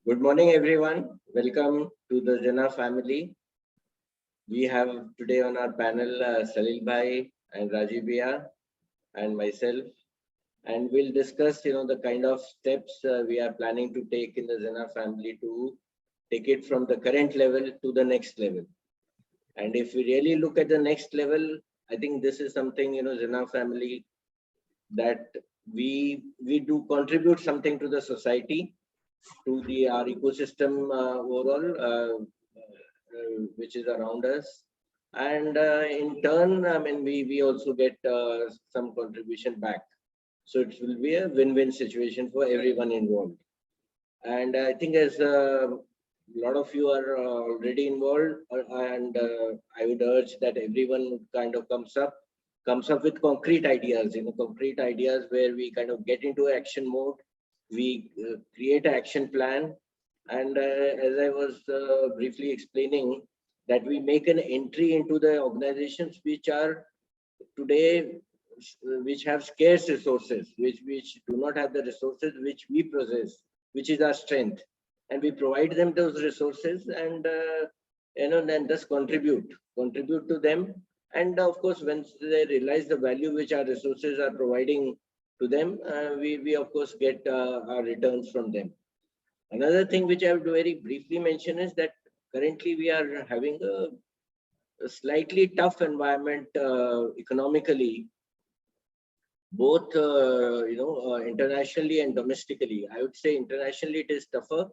Good morning, everyone. Welcome to the XENA family. We have today on our panel Salil Bhai and Rajiv Bhaiya and myself, and we'll discuss, the kind of steps we are planning to take in the XENA family to take it from the current level to the next level. And if we really look at the next level, I think this is something, XENA family, that we do contribute something to the society, to our ecosystem overall, which is around us. And in turn, I mean, we also get some contribution back. So it will be a win-win situation for everyone involved. And I think as a lot of you are already involved, and I would urge that everyone kind of comes up with concrete ideas, concrete ideas where we kind of get into action mode. We create an action plan, and as I was briefly explaining, that we make an entry into the organizations which are today, which have scarce resources, which do not have the resources which we possess, which is our strength, and we provide them those resources, and then thus contribute to them. And of course, once they realize the value which our resources are providing to them, we of course get our returns from them. Another thing which I would very briefly mention is that currently we are having a slightly tough environment economically, both internationally and domestically. I would say internationally it is tougher.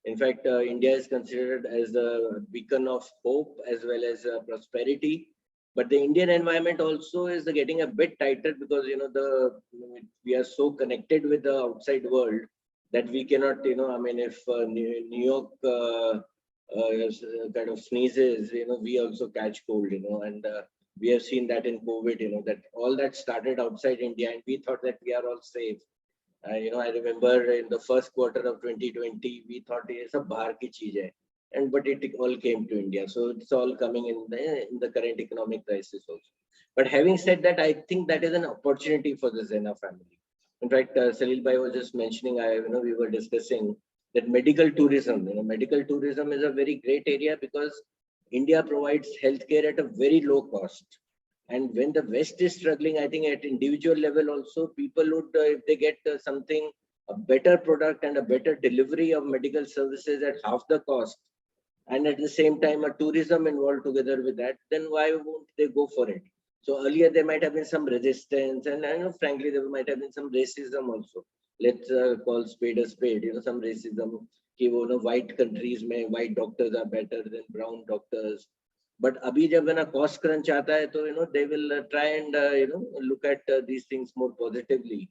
In fact, India is considered as a beacon of hope as well as prosperity. But the Indian environment also is getting a bit tighter because we are so connected with the outside world that we cannot, I mean, if New York kind of sneezes, we also catch cold, and we have seen that in COVID, that all that started outside India, and we thought that we are all safe. I remember in the first quarter of 2020, we thought it's a bahar ki cheez hai. But it all came to India. So it's all coming in the current economic crisis also. But having said that, I think that is an opportunity for the XENA family. In fact, Salil Bhai was just mentioning, we were discussing that medical tourism. Medical tourism is a very great area because India provides healthcare at a very low cost. And when the West is struggling, I think at individual level also, people would, if they get something, a better product and a better delivery of medical services at half the cost, and at the same time a tourism involved together with that, then why won't they go for it? So earlier there might have been some resistance, and I know frankly there might have been some racism also. Let's call spade a spade, some racism. White countries may white doctors are better than brown doctors. But abhi jab when a cost crunch aata hai, so they will try and look at these things more positively.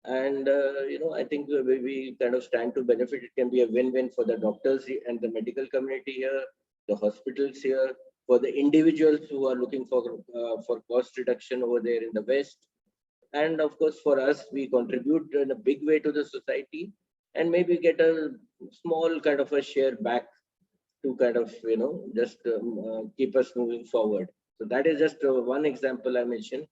And I think we kind of stand to benefit. It can be a win-win for the doctors and the medical community here, the hospitals here, for the individuals who are looking for cost reduction over there in the West, and of course for us, we contribute in a big way to the society, and maybe get a small kind of a share back to kind of just keep us moving forward. So that is just one example I mentioned.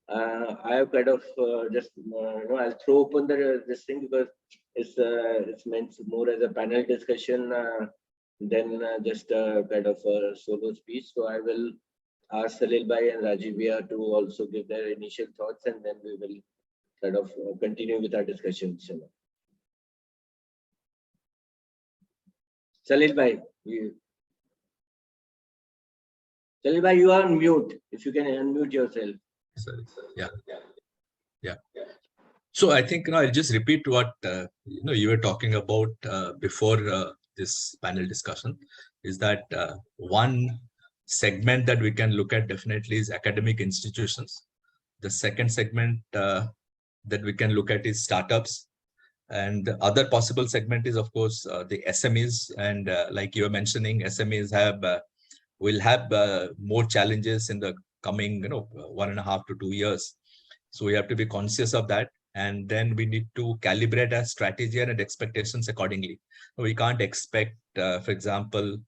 I have kind of just I'll throw open this thing because it's meant more as a panel discussion than just kind of a solo speech. So I will ask Salil Bhai and Rajiv Bhaiya to also give their initial thoughts, and then we will kind of continue with our discussion. Salil Bhai, Salil Bhai, you are on mute. If you can unmute yourself. Sorry. Yeah. So I think I'll just repeat what you were talking about before this panel discussion. Is that one segment that we can look at definitely is academic institutions. The second segment that we can look at is startups, and the other possible segment is of course the SMEs. And like you were mentioning, SMEs will have more challenges in the coming 1.5 to 2 years. So we have to be conscious of that, and then we need to calibrate our strategy and expectations accordingly. We can't expect, for example,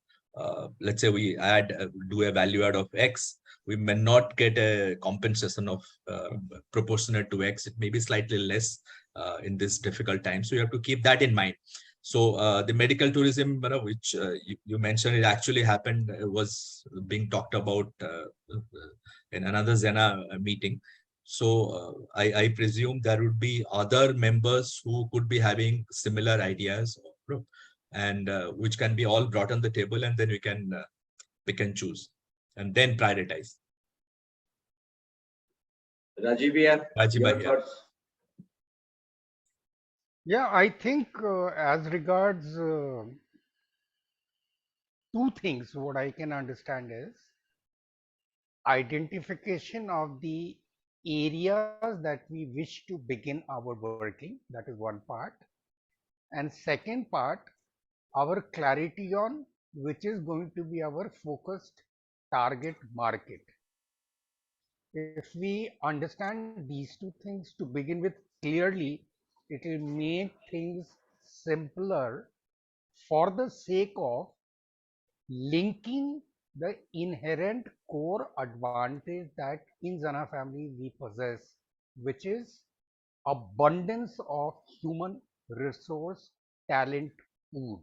let's say we do a value add of X, we may not get a compensation of proportionate to X. It may be slightly less in this difficult time. So you have to keep that in mind. So the medical tourism, which you mentioned, it actually happened, was being talked about in another XENA meeting. So I presume there would be other members who could be having similar ideas, and which can be all brought on the table, and then we can pick and choose and then prioritize. Rajiv, Rajiv, your here. thoughts? Yeah, I think as regards two things, what I can understand is identification of the areas that we wish to begin our working. That is one part. And second part, our clarity on which is going to be our focused target market. If we understand these two things to begin with clearly, it will make things simpler for the sake of linking the inherent core advantage that in XENA family we possess, which is abundance of human resource talent pool.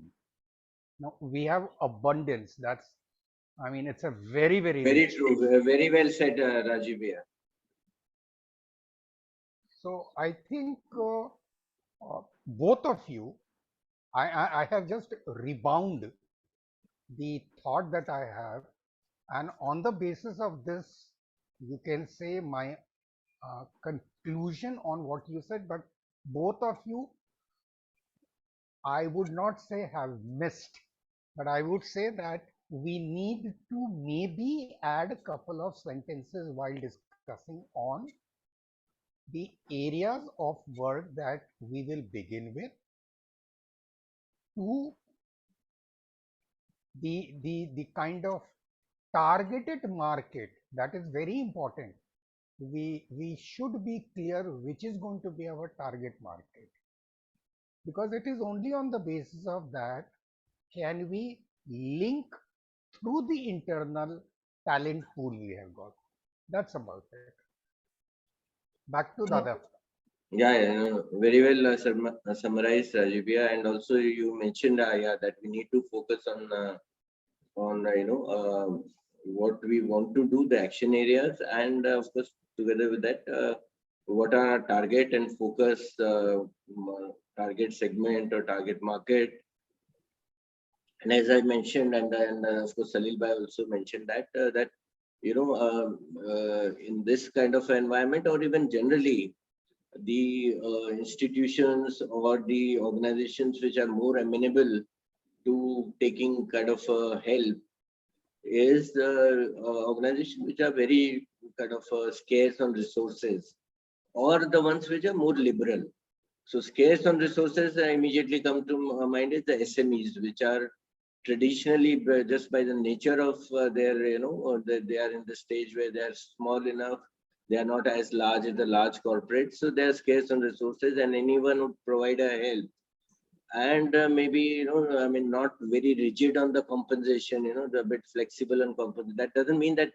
Now we have abundance. That's, I mean, it's a very, very Very rich. true. Very well said, Rajiv. So I think both of you, I have just rebound the thought that I have, and on the basis of this, you can say my conclusion on what you said, but both of you, I would not say have missed, but I would say that we need to maybe add a couple of sentences while discussing on the areas of work that we will begin with, to the kind of targeted market that is very important. We should be clear which is going to be our target market, because it is only on the basis of that can we link through the internal talent pool we have got. That's about it. Back to Dada. Yeah, no, very well summarized, Rajiv. And also you mentioned, yeah, that we need to focus on what we want to do, the action areas, and of course together with that, what are our target and focus target segment or target market. And as I mentioned, and of course Salil Bhai also mentioned that in this kind of environment, or even generally, the institutions or the organizations which are more amenable to taking kind of help is organizations which are very kind of scarce on resources, or the ones which are more liberal. So scarce on resources immediately come to mind is the SMEs, which are traditionally, just by the nature of their, they are in the stage where they are small enough. They are not as large as the large corporates. So they are scarce on resources, and anyone would provide a help. And maybe, I mean, not very rigid on the compensation, they're a bit flexible on compensation. That doesn't mean that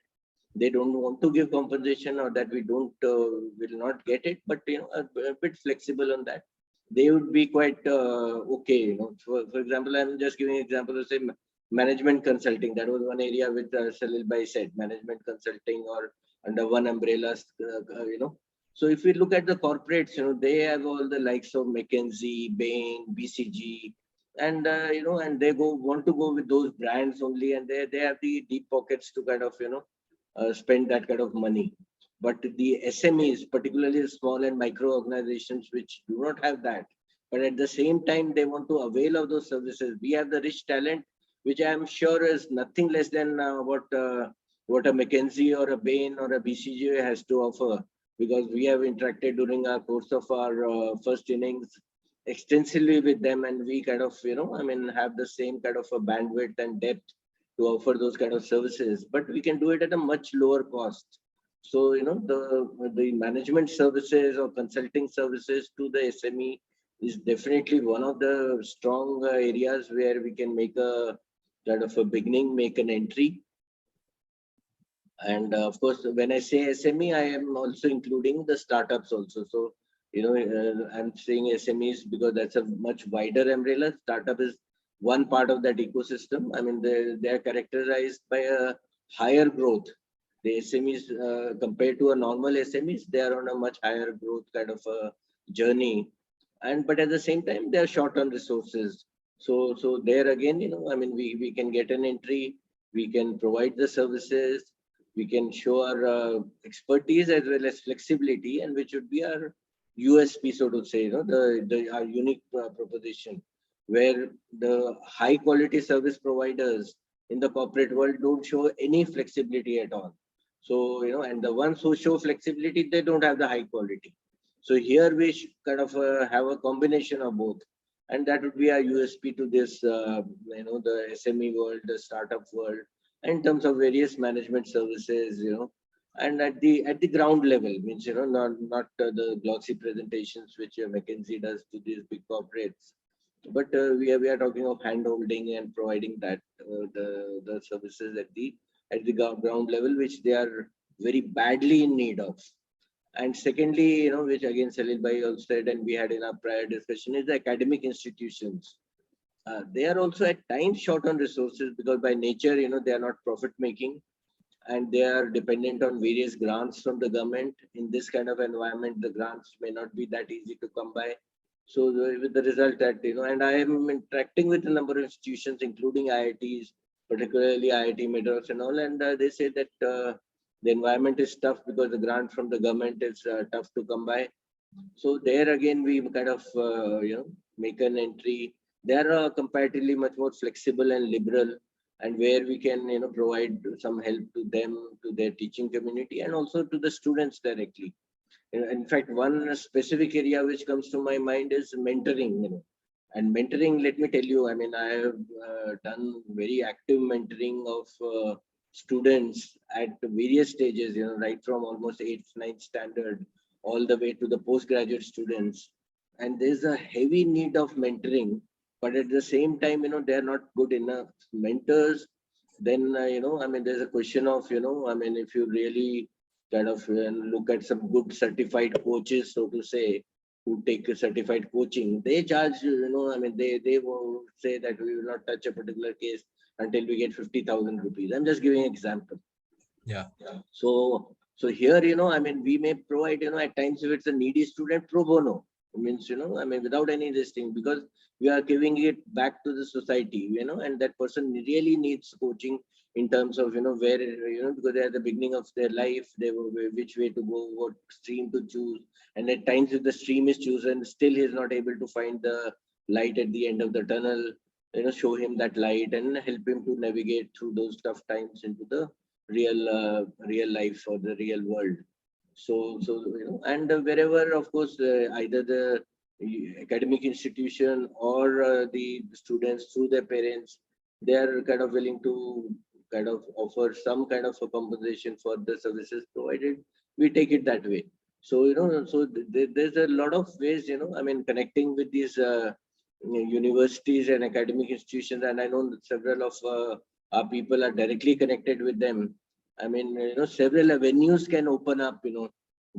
they don't want to give compensation or that we don't will not get it, but a bit flexible on that. They would be quite okay. For example, I'm just giving example of say management consulting. That was one area with Salil Bhai said, management consulting or under one umbrella. So if we look at the corporates, they have all the likes of McKinsey, Bain, BCG, and and they want to go with those brands only, and they have the deep pockets to kind of spend that kind of money. But the SMEs, particularly small and micro organizations, which do not have that, but at the same time they want to avail of those services. We have the rich talent, which I am sure is nothing less than what a McKinsey or a Bain or a BCG has to offer, because we have interacted during our course of our first innings extensively with them, and we kind of I mean have the same kind of a bandwidth and depth to offer those kind of services, but we can do it at a much lower cost. So the management services or consulting services to the SME is definitely one of the strong areas where we can make a kind of a beginning, make an entry. And of course, when I say SME, I am also including the startups also. So I'm saying SMEs because that's a much wider umbrella. Startup is one part of that ecosystem. I mean, they are characterized by a higher growth. The SMEs, compared to a normal SMEs, they are on a much higher growth kind of a journey. And but at the same time, they are short on resources. So there again, I mean, we can get an entry, we can provide the services, we can show our expertise as well as flexibility, and which would be our USP, so to say, the our unique proposition, where the high quality service providers in the corporate world don't show any flexibility at all. So, and the ones who show flexibility, they don't have the high quality. So here we kind of have a combination of both, and that would be our USP to this, the SME world, the startup world, in terms of various management services, and at the ground level, means not the glossy presentations which McKinsey does to these big corporates, but we are talking of hand holding and providing that the services at the ground level, which they are very badly in need of. And secondly, which again Salil Bhai also said, and we had in our prior discussion, is the academic institutions. They are also at times short on resources because by nature, they are not profit making, and they are dependent on various grants from the government. In this kind of environment, the grants may not be that easy to come by. So with the result that, and I am interacting with a number of institutions, including IITs, particularly IIT Madras and all, and they say that the environment is tough because the grant from the government is tough to come by. So there again, we kind of, make an entry. They are comparatively much more flexible and liberal, and where we can, provide some help to them, to their teaching community, and also to the students directly. In fact, one specific area which comes to my mind is mentoring. And mentoring, let me tell you, I mean, I have done very active mentoring of students at various stages, right from almost 8th, 9th standard all the way to the postgraduate students. And there's a heavy need of mentoring, but at the same time, they're not good enough mentors. Then, I mean, there's a question of, I mean, if you really kind of look at some good certified coaches, so to say, who take a certified coaching, they charge, I mean, they will say that we will not touch a particular case until we get 50,000 rupees. I'm just giving an example. Yeah. So here, I mean, we may provide, at times if it's a needy student, pro bono. It means, I mean, without any this thing, because we are giving it back to the society, and that person really needs coaching in terms of, where, because they're at the beginning of their life, they were which way to go, what stream to choose. And at times if the stream is chosen, still he is not able to find the light at the end of the tunnel, show him that light and help him to navigate through those tough times into the real life or the real world. So and wherever, of course, either the academic institution or the students through their parents, they are kind of willing to kind of offer some kind of a compensation for the services provided. We take it that way. So so there's a lot of ways, I mean, connecting with these universities and academic institutions, and I know that several of our people are directly connected with them. I mean, several avenues can open up,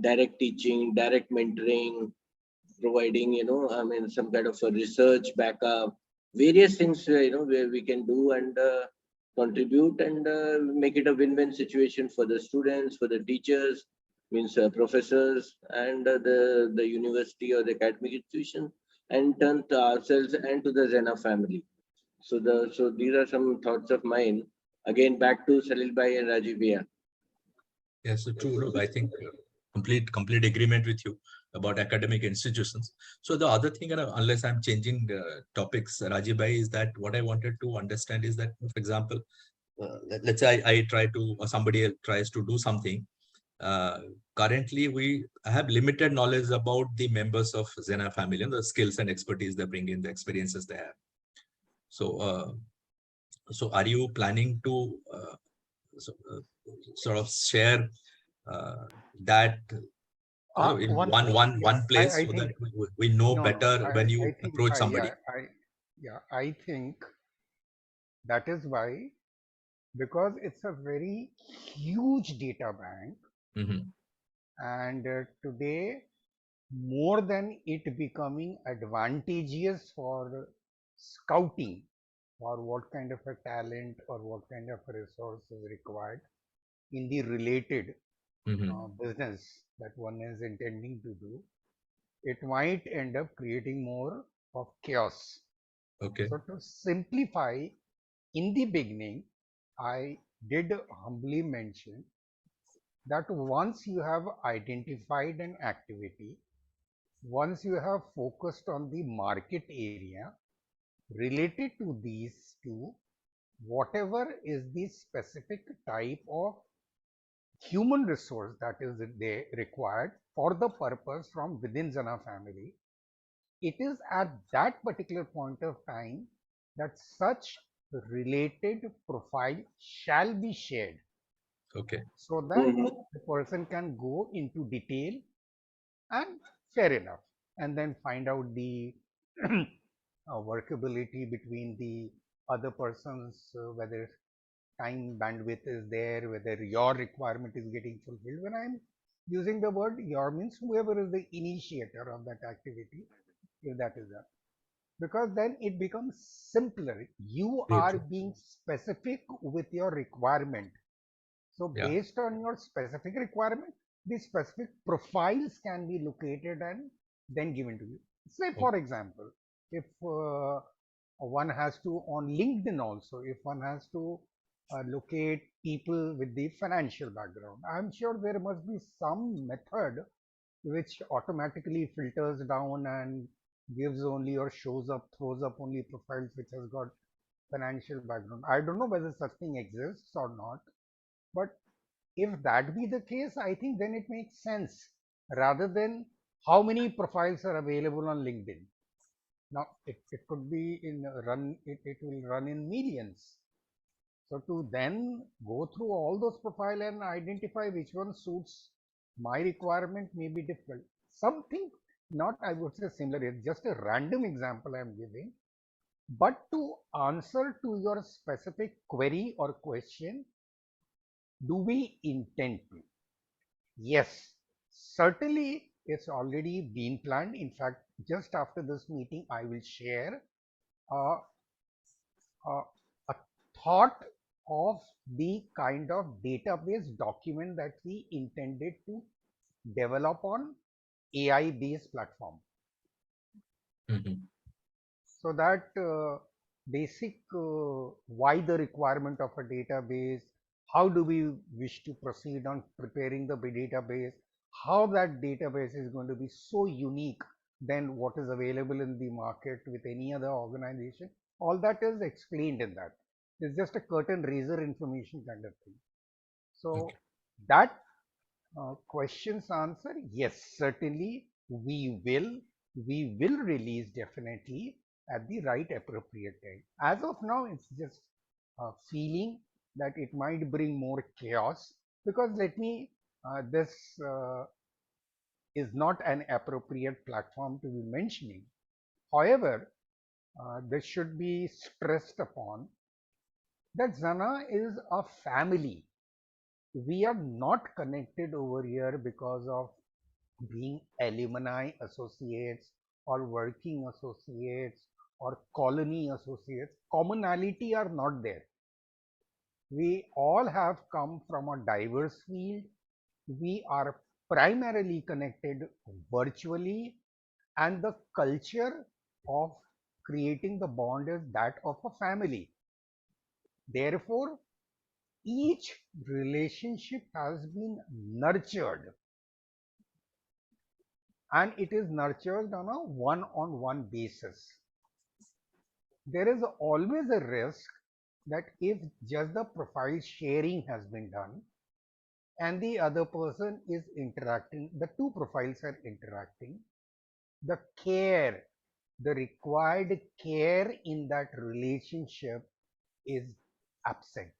direct teaching, direct mentoring, providing, I mean, some kind of a research backup, various things, where we can do and contribute and make it a win-win situation for the students, for the teachers, means professors, and the university or the academic institution, and turn to ourselves and to the XENA family. So these are some thoughts of mine. Again, back to Salil Bhai and Rajiv Bhaiya. Yes, so true. Look, I think complete agreement with you about academic institutions. So the other thing, unless I'm changing topics, Rajiv Bhai, is that what I wanted to understand is that, for example, let's say I try to, or somebody tries to do something. Currently, we have limited knowledge about the members of XENA family and the skills and expertise they bring in, the experiences they have. So, so are you planning to sort of share that in one place I so think that we know no, better when you I think approach somebody? I think that is why, because it's a very huge data bank, Mhm. and today more than it becoming advantageous for scouting or what kind of a talent or what kind of a resource is required in the related business that one is intending to do, it might end up creating more of chaos. Okay. So to simplify, in the beginning, I did humbly mention that once you have identified an activity, once you have focused on the market area related to these two, whatever is the specific type of human resource that is they required for the purpose from within Jana family, it is at that particular point of time that such related profile shall be shared. Okay. So that the person can go into detail and fair enough, and then find out the workability between the other persons, whether time bandwidth is there, whether your requirement is getting fulfilled. When I'm using the word your, means whoever is the initiator of that activity, if that is done, because then it becomes simpler. You are True. being specific with your requirement. So Yeah. based on your specific requirement, the specific profiles can be located and then given to you. Say for example, if one has to on LinkedIn also, if one has to locate people with the financial background, I'm sure there must be some method which automatically filters down and gives only or shows up, throws up only profiles which has got financial background. I don't know whether such thing exists or not, but if that be the case, I think then it makes sense rather than how many profiles are available on LinkedIn. Now it could be in it will run in millions. So to then go through all those profiles and identify which one suits my requirement may be difficult. Something not I would say similar, it's just a random example I am giving. But to answer to your specific query or question, do we intend to? Yes, certainly it's already been planned. In fact, just after this meeting, I will share uh, a thought of the kind of database document that we intended to develop on AI based platform. So that basic why the requirement of a database, how do we wish to proceed on preparing the database, how that database is going to be so unique than what is available in the market with any other organization, all that is explained in that. It's just a curtain raiser information kind of thing. So that questions answer, yes, certainly we will release definitely at the right appropriate time. As of now, it's just a feeling that it might bring more chaos, because let me this is not an appropriate platform to be mentioning. However, this should be stressed upon that Jana is a family. We are not connected over here because of being alumni associates or working associates or colony associates. Commonality are not there. We all have come from a diverse field. We are primarily connected virtually, and the culture of creating the bond is that of a family. Therefore, each relationship has been nurtured, and it is nurtured on a one-on-one basis. There is always a risk that if just the profile sharing has been done and the other person is interacting, the two profiles are interacting, the care, the required care in that relationship is absent.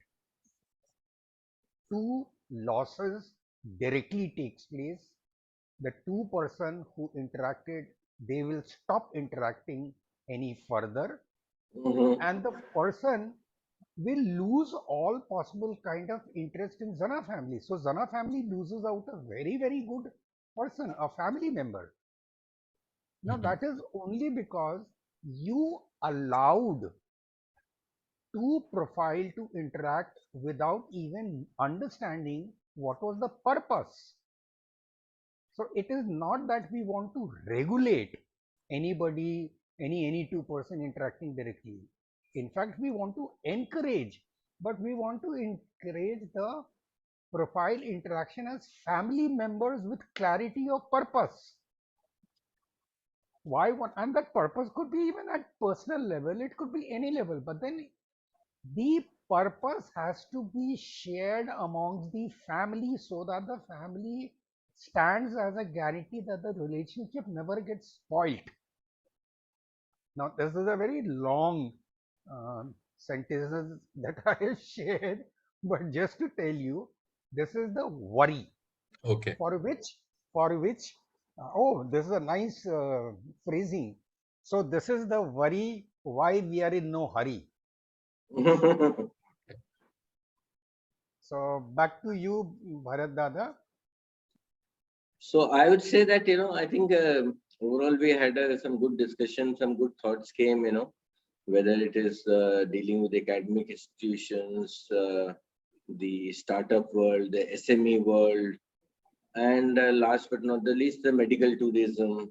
Two losses directly takes place. The two person who interacted, they will stop interacting any further, and the person will lose all possible kind of interest in Jana family. So Jana family loses out a very, very good person, a family member. Now that is only because you allowed two profile to interact without even understanding what was the purpose. So it is not that we want to regulate anybody, any two person interacting directly. In fact, we want to encourage, but we want to encourage the profile interaction as family members with clarity of purpose. Why one, and that purpose could be even at personal level, it could be any level, but then the purpose has to be shared amongst the family so that the family stands as a guarantee that the relationship never gets spoilt. Now, this is a very long sentence that I have shared, but just to tell you, this is the worry. Okay. For which, oh, this is a nice phrasing. So, this is the worry why we are in no hurry. So, back to you, Bharat Dada. So I would say that, I think overall we had some good discussion, some good thoughts came, whether it is dealing with academic institutions, the startup world, the SME world, and last but not the least, the medical tourism.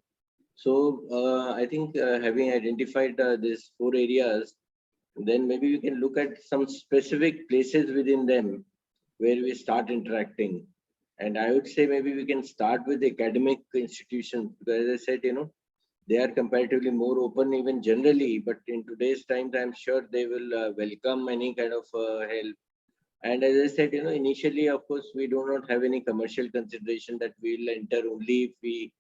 So I think having identified these four areas, then maybe we can look at some specific places within them where we start interacting. And I would say maybe we can start with academic institutions, because as I said, they are comparatively more open even generally, but in today's times, I'm sure they will welcome any kind of help. And as I said, initially, of course, we do not have any commercial consideration that we'll enter only if we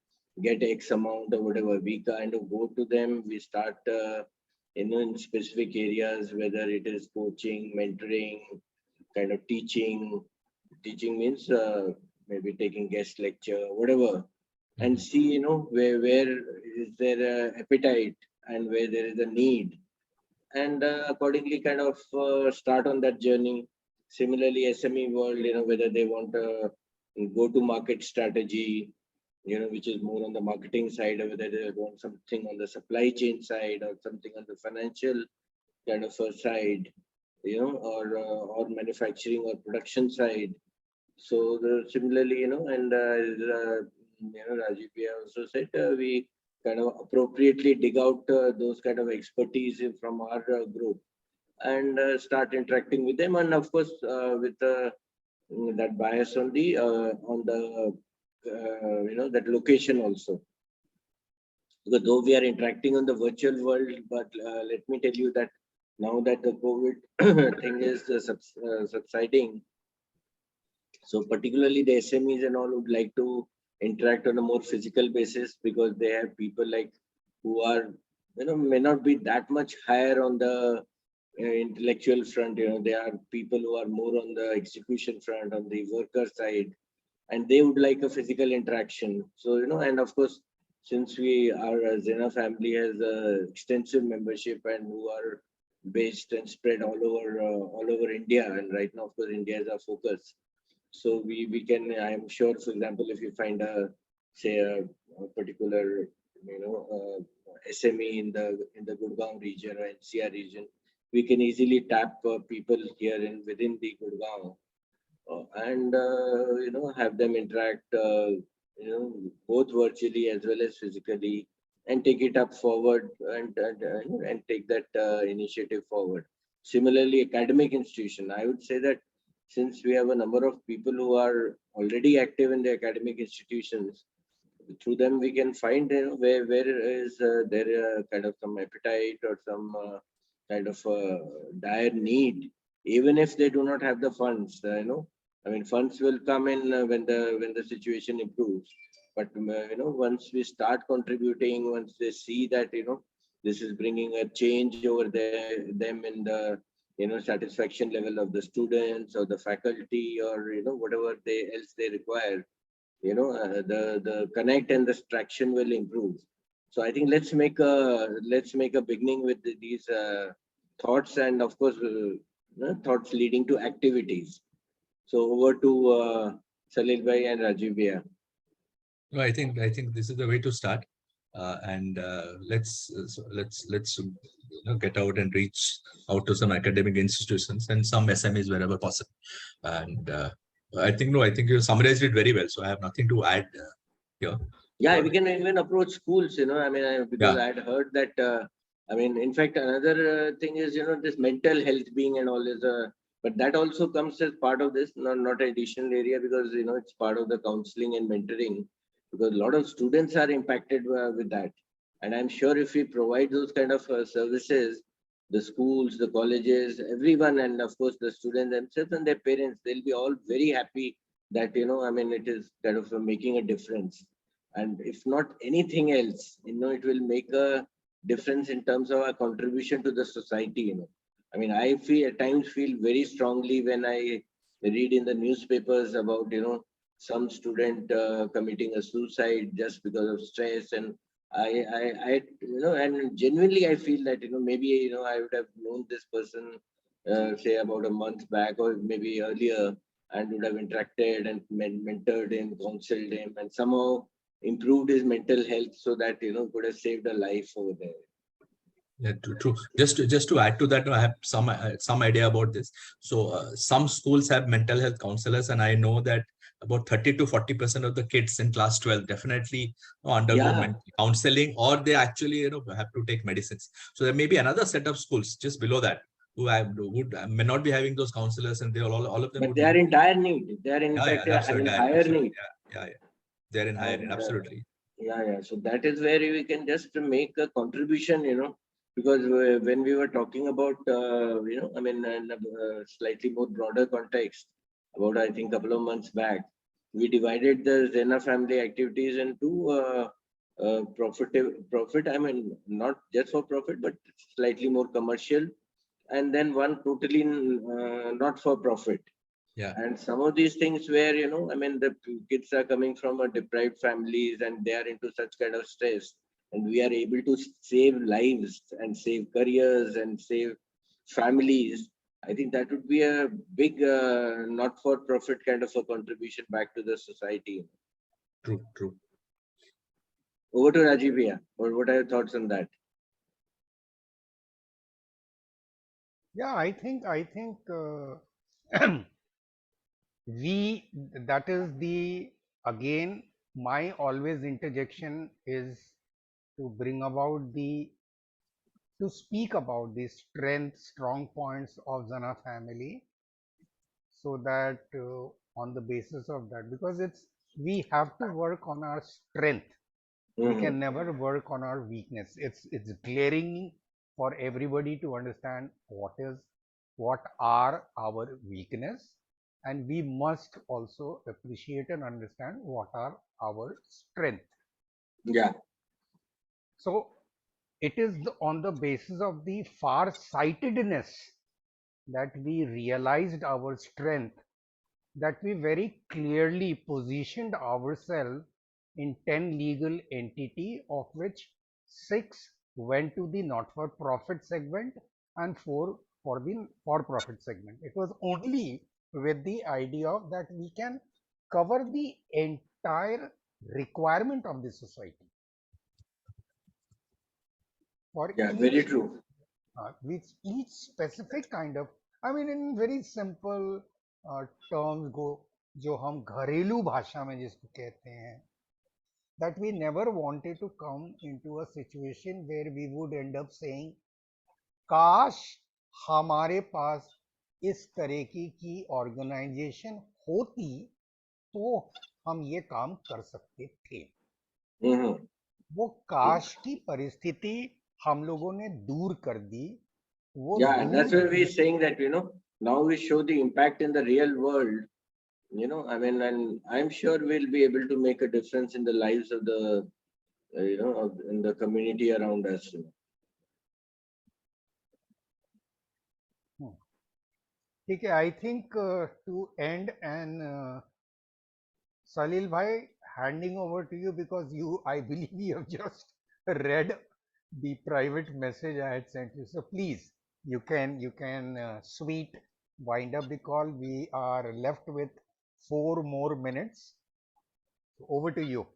get X amount or whatever. We kind of go to them, we start, in specific areas, whether it is coaching, mentoring, kind of teaching. Teaching means maybe taking guest lecture, whatever, and see, where is there a appetite and where there is a need, and accordingly kind of start on that journey. Similarly, SME world, whether they want a go-to-market strategy, which is more on the marketing side, or whether they want something on the supply chain side or something on the financial kind of a side, or manufacturing or production side. So similarly, and Rajiv also said, we kind of appropriately dig out those kind of expertise from our group and start interacting with them, and of course with that bias on the that location also. Because though we are interacting on the virtual world, but let me tell you that now that the COVID thing is subsiding, so particularly the SMEs and all would like to interact on a more physical basis, because they have people like who are, may not be that much higher on the intellectual front. They are people who are more on the execution front, on the worker side, and they would like a physical interaction. So, and of course, since our XENA family has extensive membership and who are based and spread all over India, and right now, of course, India is our focus. So we can, I'm sure, for example, if you find say a particular, SME in the Gurgaon region or NCR region, we can easily tap people here within the Gurgaon, and have them interact, both virtually as well as physically, and take it up forward, and take that initiative forward. Similarly, academic institution, I would say that since we have a number of people who are already active in the academic institutions, through them we can find, where is there kind of some appetite or some kind of dire need, even if they do not have the funds. I mean, funds will come in when the situation improves. But once we start contributing, once they see that this is bringing a change over them in the satisfaction level of the students or the faculty, or whatever else they require, the connect and the traction will improve. So I think let's make a beginning with these thoughts, and of course thoughts leading to activities. So over to Salil bhai and Rajiv bhai. No, I think this is the way to start. and let's get out and reach out to some academic institutions and some SMEs wherever possible. And I think you summarized it very well. So I have nothing to add here. Yeah, we can even approach schools, I mean, because Yeah. I had heard that, I mean, in fact, another thing is, this mental health being and all is but that also comes as part of this, not an additional area, because, it's part of the counseling and mentoring, because a lot of students are impacted with that. And I'm sure if we provide those kind of services, the schools, the colleges, everyone, and of course the students themselves and their parents, they'll be all very happy that, I mean, it is kind of making a difference. And if not anything else, it will make a difference in terms of our contribution to the society. I mean, I feel at times feel very strongly when I read in the newspapers about some student committing a suicide just because of stress. And I and genuinely I feel that maybe I would have known this person say about a month back or maybe earlier, and would have interacted and mentored him, counseled him, and somehow improved his mental health so that could have saved a life over there. Yeah, true. Just to add to that, I have some idea about this. So some schools have mental health counselors, and I know that about 30 to 40% of the kids in class 12 definitely undergo mental counseling, or they actually have to take medicines. So there may be another set of schools just below that who may not be having those counselors, and they all of them But would they are in dire need. They are in fact in higher need. Yeah. They're in higher need, And absolutely. So that is where we can just make a contribution, because when we were talking about, I mean, in a slightly more broader context, about I think a couple of months back, we divided the XENA family activities into profit. I mean, not just for profit, but slightly more commercial, and then one totally not for profit. Yeah. And some of these things where, I mean, the kids are coming from a deprived families and they are into such kind of stress, and we are able to save lives and save careers and save families. I think that would be a big not-for-profit kind of a contribution back to the society. True. Over to Rajiv here. What are your thoughts on that? Yeah, I think that is the, again, my always interjection is to bring about to speak about the strong points of XENA family, so that on the basis of that, because we have to work on our strength. We can never work on our weakness. It's glaring for everybody to understand what are our weakness, and we must also appreciate and understand what are our strength. Yeah. So it is on the basis of the far-sightedness that we realized our strength, that we very clearly positioned ourselves in 10 legal entity, of which 6 went to the not-for-profit segment and 4 for the for-profit segment. It was only with the idea of that we can cover the entire requirement of the society. For Very true. with each specific kind of, I mean, in very simple terms, जो हम घरेलू भाषा में जिसको कहते हैं, that we never wanted to come into a situation where we would end up saying, काश हमारे पास इस तरह की ऑर्गेनाइजेशन होती तो हम ये काम कर सकते थे. वो काश की परिस्थिति हम लोगों ने दूर कर दी. That's why we're saying that, now we show the impact in the real world, I mean, and I'm sure we'll be able to make a difference in the lives of the, in the community around us. Okay, I think to end, and Salil bhai, handing over to you, because I believe you have just read the private message I had sent you. So please, you can sweet wind up the call. We are left with 4 more minutes. Over to you.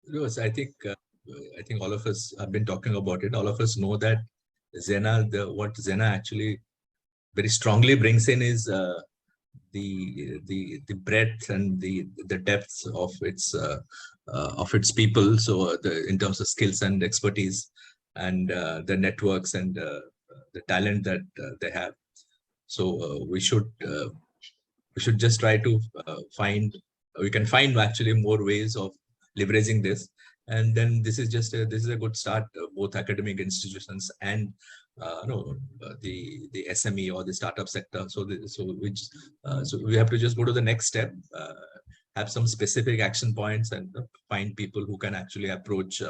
Yes, I think all of us have been talking about it. All of us know that what XENA actually very strongly brings in is the breadth and the depth of its people. So in terms of skills and expertise, and the networks and the talent that they have. So we should just try to we can find actually more ways of leveraging this. And then this is a good start, both academic institutions and the SME or the startup sector. So we have to just go to the next step, have some specific action points, and find people who can actually approach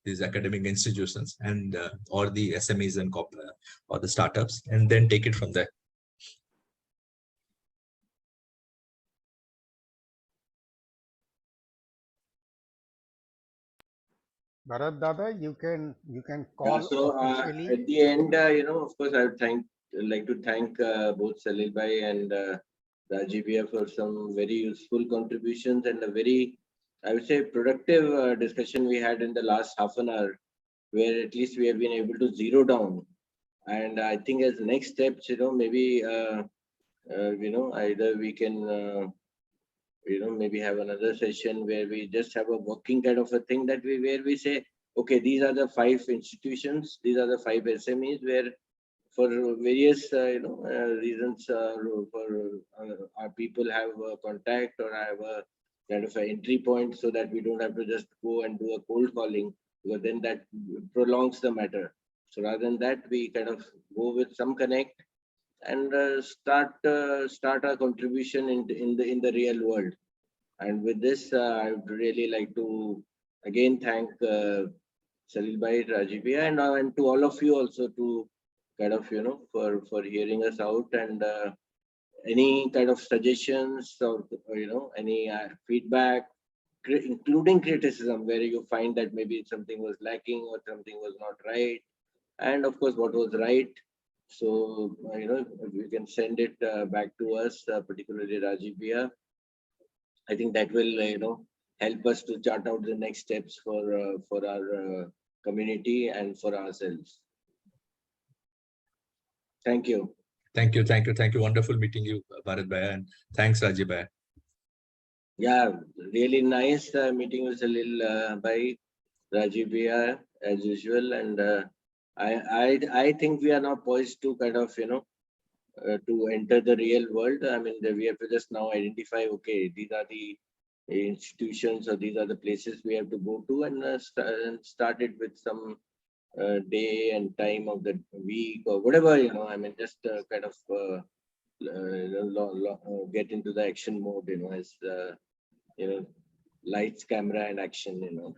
these academic institutions and or the SMEs and or the startups, and then take it from there. Bharat Dada, you can call So officially. at the end, of course, I would like to thank both Salil Bhai and Rajiv Bhaiya for some very useful contributions and a very, I would say, productive discussion we had in the last half an hour, where at least we have been able to zero down. And I think as next steps, maybe either we can maybe have another session where we just have a working kind of a thing where we say, okay, these are the 5 institutions, these are the 5 SMEs where for various reasons for our people have a contact or have a kind of an entry point, so that we don't have to just go and do a cold calling, because then that prolongs the matter. So rather than that, we kind of go with some connect and start our contribution in the real world. And with this, I would really like to again thank Salil Bhai, Rajiv Bhai, and to all of you also to kind of for hearing us out, and any kind of suggestions or any feedback, including criticism, where you find that maybe something was lacking or something was not right, and of course what was right. So if you can send it back to us, particularly Rajiv Bhaiya, I think that will help us to chart out the next steps for our community and for ourselves. Thank you. Thank you. Wonderful meeting you, Bharat Bhai, and thanks, Rajiv Bhai. Yeah, really nice meeting with Salil Bhai, Rajiv Bhaiya, as usual, and I think we are now poised to kind of to enter the real world. I mean, we have to just now identify, okay, these are the institutions or these are the places we have to go to, and start it with some day and time of the week or whatever, I mean, just kind of get into the action mode, as lights, camera, and action,